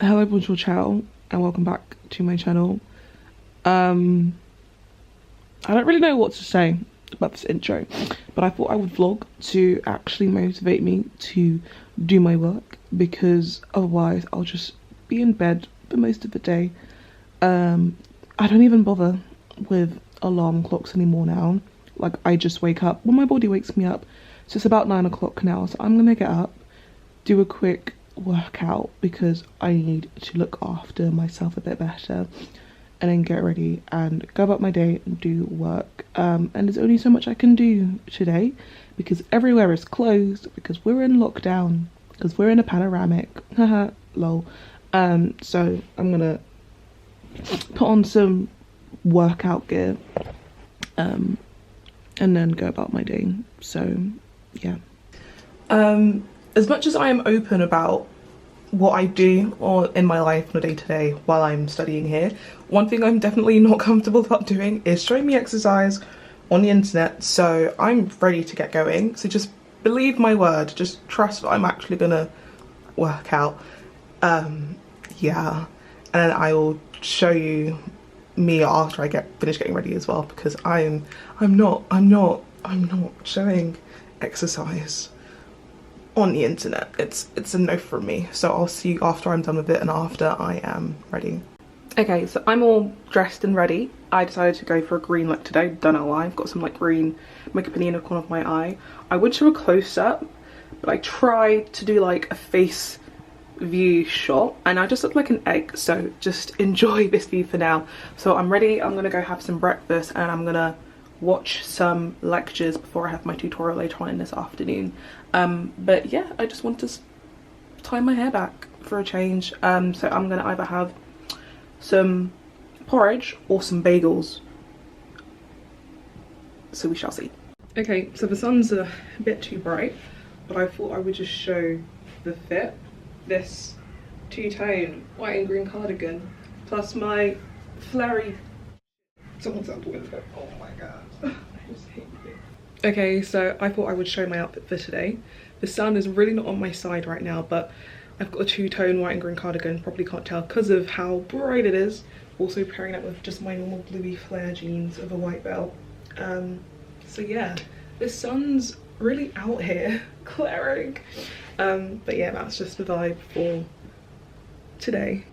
Hello, bonjour, ciao, and welcome back to my channel. I don't really know what to say about this intro, but I thought I would vlog to actually motivate me to do my work, because otherwise I'll just be in bed for most of the day. I don't even bother with alarm clocks anymore now. Like, I just wake up when my body wakes me up. So it's about 9 o'clock now, so I'm gonna get up, do a quick workout because I need to look after myself a bit better, and then get ready and go about my day and do work. And there's only so much I can do today because everywhere is closed, because we're in lockdown, because we're in a panoramic. Haha, lol. So I'm gonna put on some workout gear and then go about my day. So yeah. As much as I am open about what I do or in my life on a day-to-day while I'm studying here, one thing I'm definitely not comfortable about doing is showing me exercise on the internet, so I'm ready to get going. So just believe my word, just trust that I'm actually gonna work out. Yeah, and I will show you me after I finish getting ready as well, because I'm not showing exercise on the internet. It's a no from me. So I'll see you after I'm done with it and after I am ready. Okay, so I'm all dressed and ready. I decided to go for a green look today. Don't know why. I've got some like green makeup in the inner corner of my eye. I would show a close-up, but I tried to do like a face view shot and I just look like an egg, so just enjoy this view for now. So I'm ready. I'm gonna go have some breakfast and I'm gonna watch some lectures before I have my tutorial later on in this afternoon. But yeah, I just want to tie my hair back for a change. So I'm gonna either have some porridge or some bagels, so we shall see. Okay, so the sun's a bit too bright, but I thought I would just show the fit. This two-tone white and green cardigan plus my flary. Someone's out the window. Oh my god. I just hate it. Okay, so I thought I would show my outfit for today. The sun is really not on my side right now, but I've got a two-tone white and green cardigan. Probably can't tell because of how bright it is. Also pairing it with just my normal bluey flare jeans of a white belt. So yeah, the sun's really out here, glaring. But yeah, that's just the vibe for today.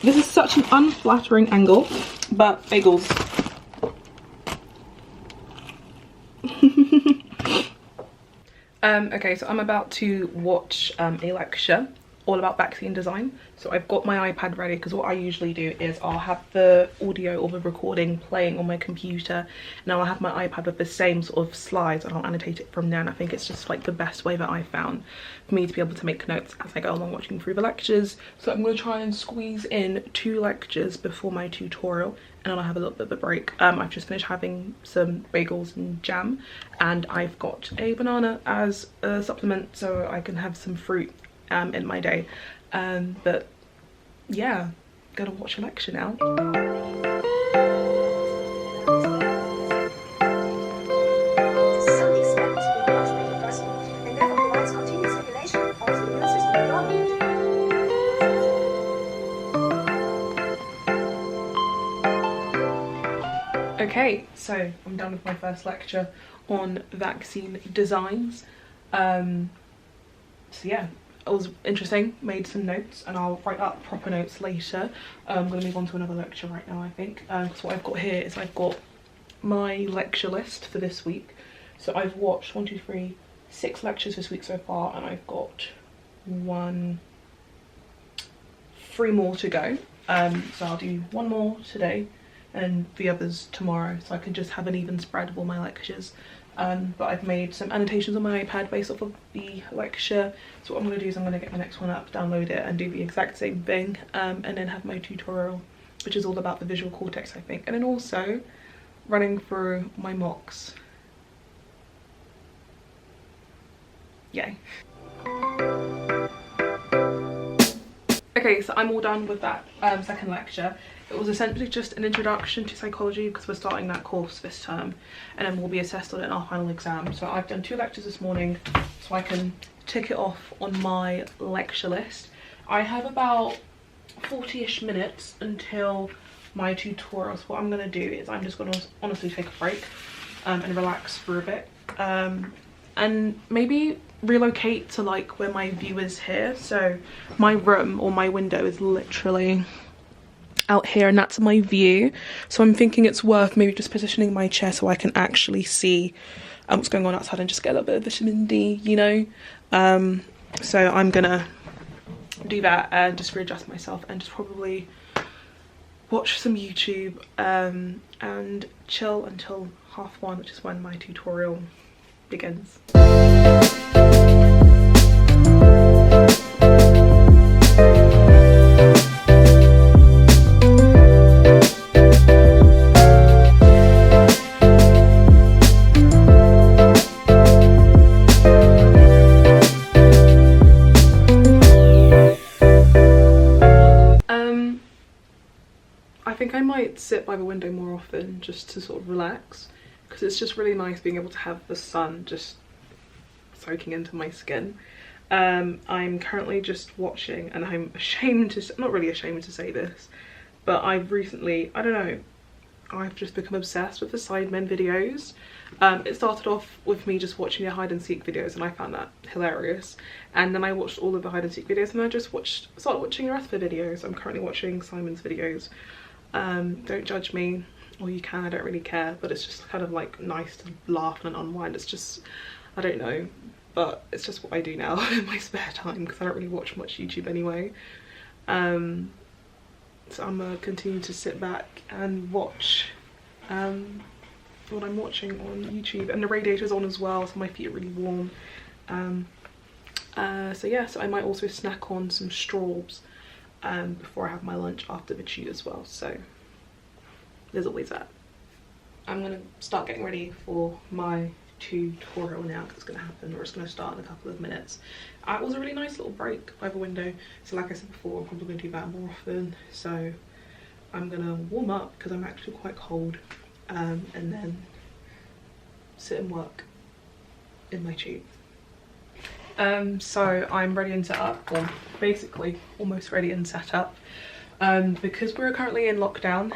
This is such an unflattering angle, but bagels. Okay, so I'm about to watch a lecture all about vaccine design. So I've got my iPad ready, because what I usually do is I'll have the audio or the recording playing on my computer, and I'll have my iPad with the same sort of slides and I'll annotate it from there. And I think it's just like the best way that I found for me to be able to make notes as I go along watching through the lectures. So I'm going to try and squeeze in 2 lectures before my tutorial, and then I'll have a little bit of a break. I've just finished having some bagels and jam, and I've got a banana as a supplement so I can have some fruit in my day. But yeah, gonna watch a lecture now. Okay, so I'm done with my first lecture on vaccine designs. So yeah, it was interesting, made some notes, and I'll write up proper notes later. I'm going to move on to another lecture right now, I think, because what I've got here is I've got my lecture list for this week. So I've watched 6 lectures this week so far, and I've got 3 more to go. So I'll do 1 more today and the others tomorrow, so I can just have an even spread of all my lectures. But I've made some annotations on my iPad based off of the lecture. So what I'm going to do is I'm going to get my next one up, download it, and do the exact same thing, and then have my tutorial, which is all about the visual cortex, I think, and then also running through my mocks. Yay. Okay, Okay, so I'm all done with that second lecture. It was essentially just an introduction to psychology because we're starting that course this term, and then we'll be assessed on it in our final exam. So I've done 2 lectures this morning so I can tick it off on my lecture list. I have about 40-ish minutes until my tutorial. So what I'm going to do is I'm just going to honestly take a break and relax for a bit, and maybe relocate to like where my view is here. So my room or my window is literally out here, and that's my view. So I'm thinking it's worth maybe just positioning my chair so I can actually see what's going on outside and just get a little bit of vitamin D, you know. So I'm gonna do that and just readjust myself and just probably watch some YouTube and chill until 1:30, which is when my tutorial begins. I think I might sit by the window more often just to sort of relax, because it's just really nice being able to have the sun just soaking into my skin. I'm currently just watching, and I'm ashamed to, not really ashamed to say this, but I've recently, I don't know, I've just become obsessed with the Sidemen videos. It started off with me just watching the hide and seek videos, and I found that hilarious. And then I watched all of the hide and seek videos, and I just started watching the rest of the videos. I'm currently watching Simon's videos. Don't judge me, or you can, I don't really care, but it's just kind of like nice to laugh and unwind. It's just, I don't know, but it's just what I do now in my spare time because I don't really watch much YouTube anyway. So I'm gonna continue to sit back and watch what I'm watching on YouTube, and the radiator's on as well, so my feet are really warm. So yeah, so I might also snack on some straws before I have my lunch after the tube as well, so there's always that. I'm gonna start getting ready for my tutorial now because it's gonna happen, or it's gonna start in a couple of minutes. It was a really nice little break by the window, so like I said before, I'm probably gonna do that more often. So I'm gonna warm up because I'm actually quite cold, and then sit and work in my tube. So I'm ready and set up, or basically almost ready and set up. Because we're currently in lockdown,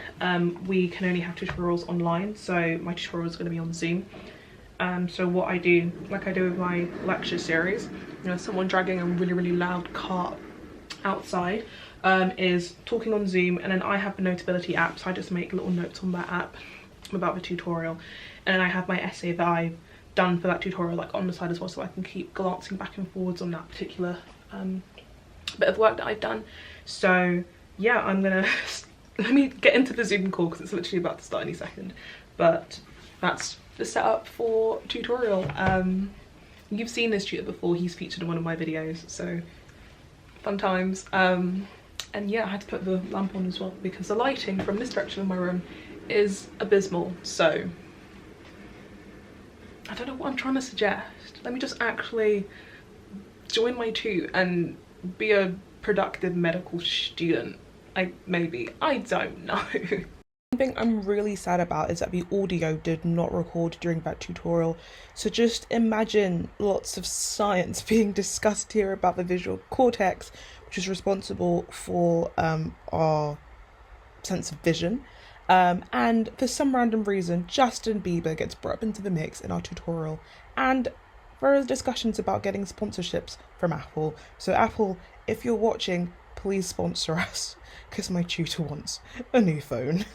we can only have tutorials online, so my tutorial is going to be on Zoom. So what I do, like I do with my lecture series, you know, someone dragging a really loud cart outside, is talking on Zoom, and then I have the Notability app, so I just make little notes on that app about the tutorial, and then I have my essay that I've done for that tutorial like on the side as well, so I can keep glancing back and forwards on that particular bit of work that I've done. So yeah, I'm gonna let me get into the Zoom call because it's literally about to start any second, but that's the setup for tutorial. You've seen this tutor before, he's featured in one of my videos, so fun times. And yeah, I had to put the lamp on as well because the lighting from this direction of my room is abysmal, so I don't know what I'm trying to suggest. Let me just actually join my tube and be a productive medical student. I don't know. One thing I'm really sad about is that the audio did not record during that tutorial. So just imagine lots of science being discussed here about the visual cortex, which is responsible for our sense of vision. And for some random reason, Justin Bieber gets brought up into the mix in our tutorial, and there are discussions about getting sponsorships from Apple. So Apple, if you're watching, please sponsor us, because my tutor wants a new phone.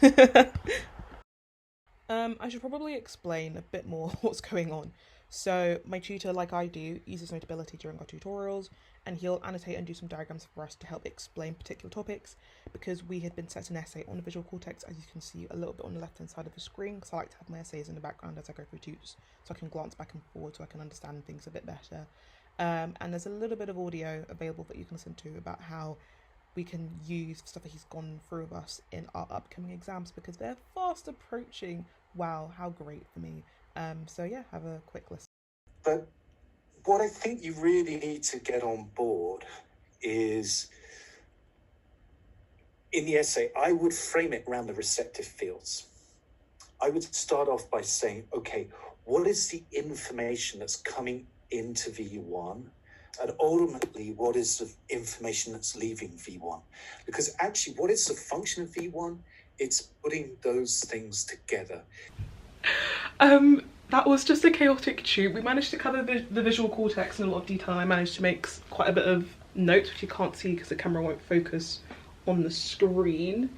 I should probably explain a bit more what's going on. So my tutor, like I do, uses Notability during our tutorials, and he'll annotate and do some diagrams for us to help explain particular topics, because we had been set an essay on the visual cortex, as you can see a little bit on the left hand side of the screen, because I like to have my essays in the background as I go through tubes, so I can glance back and forward, so I can understand things a bit better. And there's a little bit of audio available that you can listen to about how we can use stuff that he's gone through with us in our upcoming exams, because they're fast approaching. Wow, how great for me. So yeah, have a quick listen. But what I think you really need to get on board is in the essay, I would frame it around the receptive fields. I would start off by saying, okay, what is the information that's coming into V1? And ultimately, what is the information that's leaving V1? Because actually, what is the function of V1? It's putting those things together. That was just a chaotic shoot. We managed to cover the visual cortex in a lot of detail. I managed to make quite a bit of notes, which you can't see because the camera won't focus on the screen.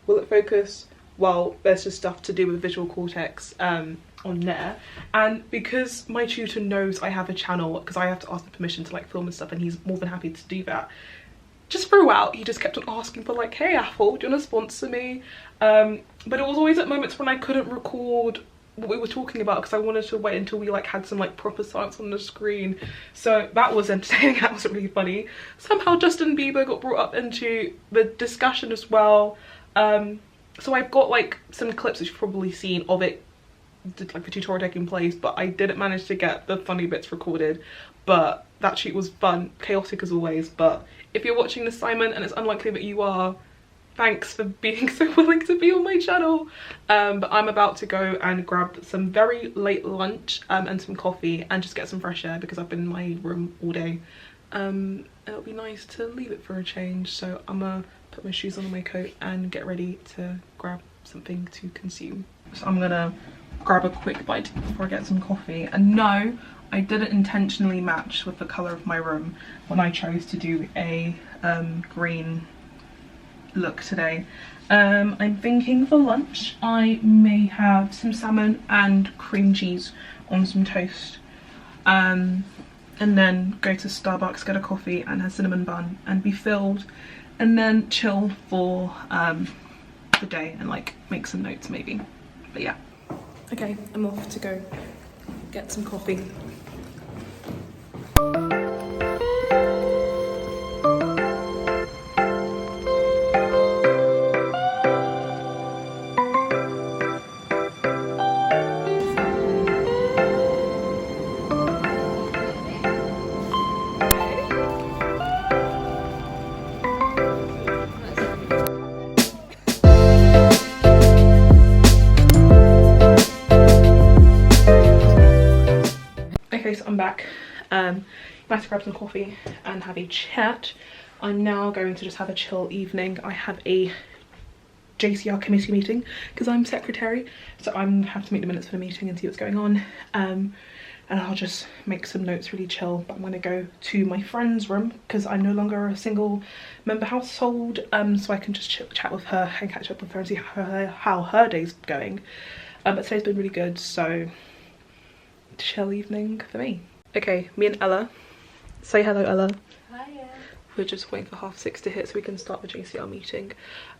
Will it focus? Well, there's just stuff to do with visual cortex on there. And because my tutor knows I have a channel, because I have to ask the permission to like film and stuff, and he's more than happy to do that, just throughout he just kept on asking for like, hey Apple, do you want to sponsor me? But it was always at moments when I couldn't record what we were talking about because I wanted to wait until we like had some like proper science on the screen. So that was entertaining. That was really funny. Somehow Justin Bieber got brought up into the discussion as well. So I've got like some clips which you've probably seen of it, like the tutorial taking place, but I didn't manage to get the funny bits recorded. But that shoot was fun, chaotic as always. But if you're watching this, Simon, and it's unlikely that you are, thanks for being so willing to be on my channel. But I'm about to go and grab some very late lunch and some coffee and just get some fresh air because I've been in my room all day. It'll be nice to leave it for a change, so I'm gonna put my shoes on and my coat and get ready to grab something to consume. So I'm gonna grab a quick bite before I get some coffee. And no, I didn't intentionally match with the colour of my room when I chose to do a green look today. I'm thinking for lunch I may have some salmon and cream cheese on some toast, and then go to Starbucks, get a coffee and a cinnamon bun and be filled, and then chill for the day and like make some notes maybe. But yeah, okay, I'm off to go get some coffee. Okay, so I'm back. I'm about to grab some coffee and have a chat. I'm now going to just have a chill evening. I have a JCR committee meeting because I'm secretary, so I'm have to make the minutes for the meeting and see what's going on. And I'll just make some notes, really chill. But I'm going to go to my friend's room because I'm no longer a single member household, so I can just chat with her and catch up with her and see how her day's going. But today's been really good, so chill evening for me. Okay, me and Ella. Say hello, Ella. Hiya. We're just waiting for 6:30 to hit so we can start the JCR meeting.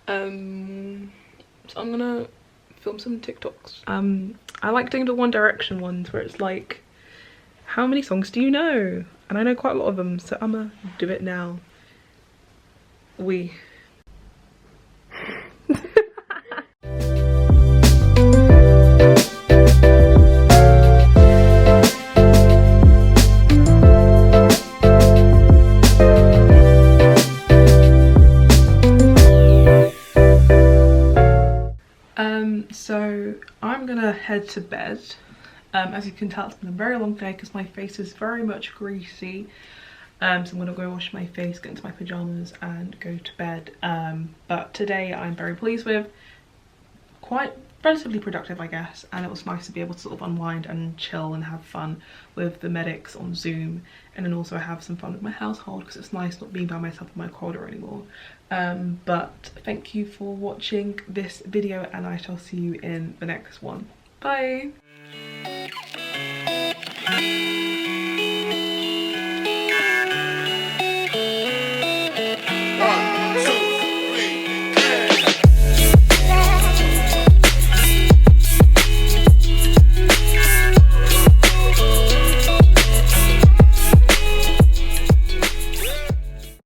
So I'm gonna film some TikToks. I like doing the One Direction ones where it's like, how many songs do you know? And I know quite a lot of them, so I'm gonna do it now. So I'm gonna head to bed. As you can tell, it's been a very long day because my face is very much greasy. So I'm gonna go wash my face, get into my pajamas and go to bed. But today I'm very pleased with. Quite relatively productive, I guess, and it was nice to be able to sort of unwind and chill and have fun with the medics on Zoom, and then also have some fun with my household because it's nice not being by myself in my corridor anymore. But thank you for watching this video and I shall see you in the next one. Bye!